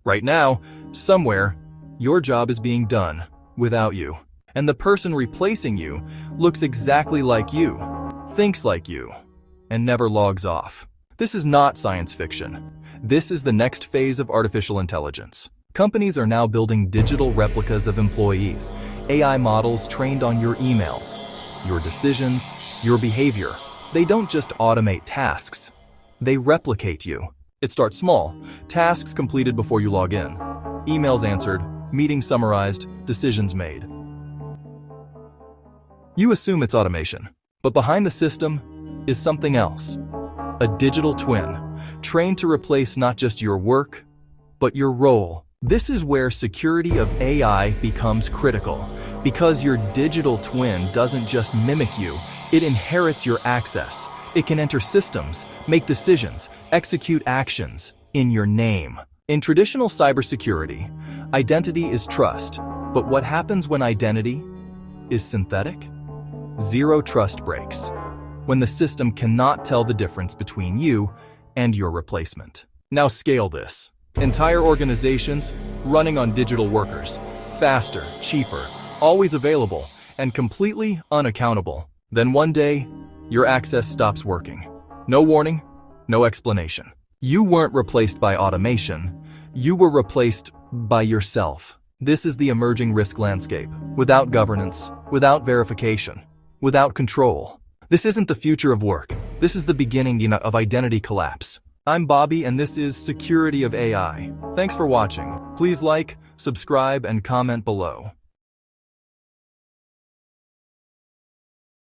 Right now, somewhere, your job is being done without you. And the person replacing you looks exactly like you, thinks like you, and never logs off. This is not science fiction. This is the next phase of artificial intelligence. Companies are now building digital replicas of employees, AI models trained on your emails, your decisions, your behavior. They don't just automate tasks. They replicate you. It starts small, tasks completed before you log in, emails answered, meetings summarized, decisions made. You assume it's automation, but behind the system is something else. A digital twin, trained to replace not just your work, but your role. This is where security of AI becomes critical, because your digital twin doesn't just mimic you, it inherits your access. It can enter systems, make decisions, execute actions in your name. In traditional cybersecurity, identity is trust, but what happens when identity is synthetic? Zero trust breaks, when the system cannot tell the difference between you and your replacement. Now scale this. Entire organizations running on digital workers, faster, cheaper, always available, and completely unaccountable. Then one day, your access stops working. No warning, no explanation. You weren't replaced by automation, you were replaced by yourself. This is the emerging risk landscape, without governance, without verification, without control. This isn't the future of work. This is the beginning of identity collapse. I'm Bobby, and this is Security of AI. Thanks for watching. Please like, subscribe, and comment below.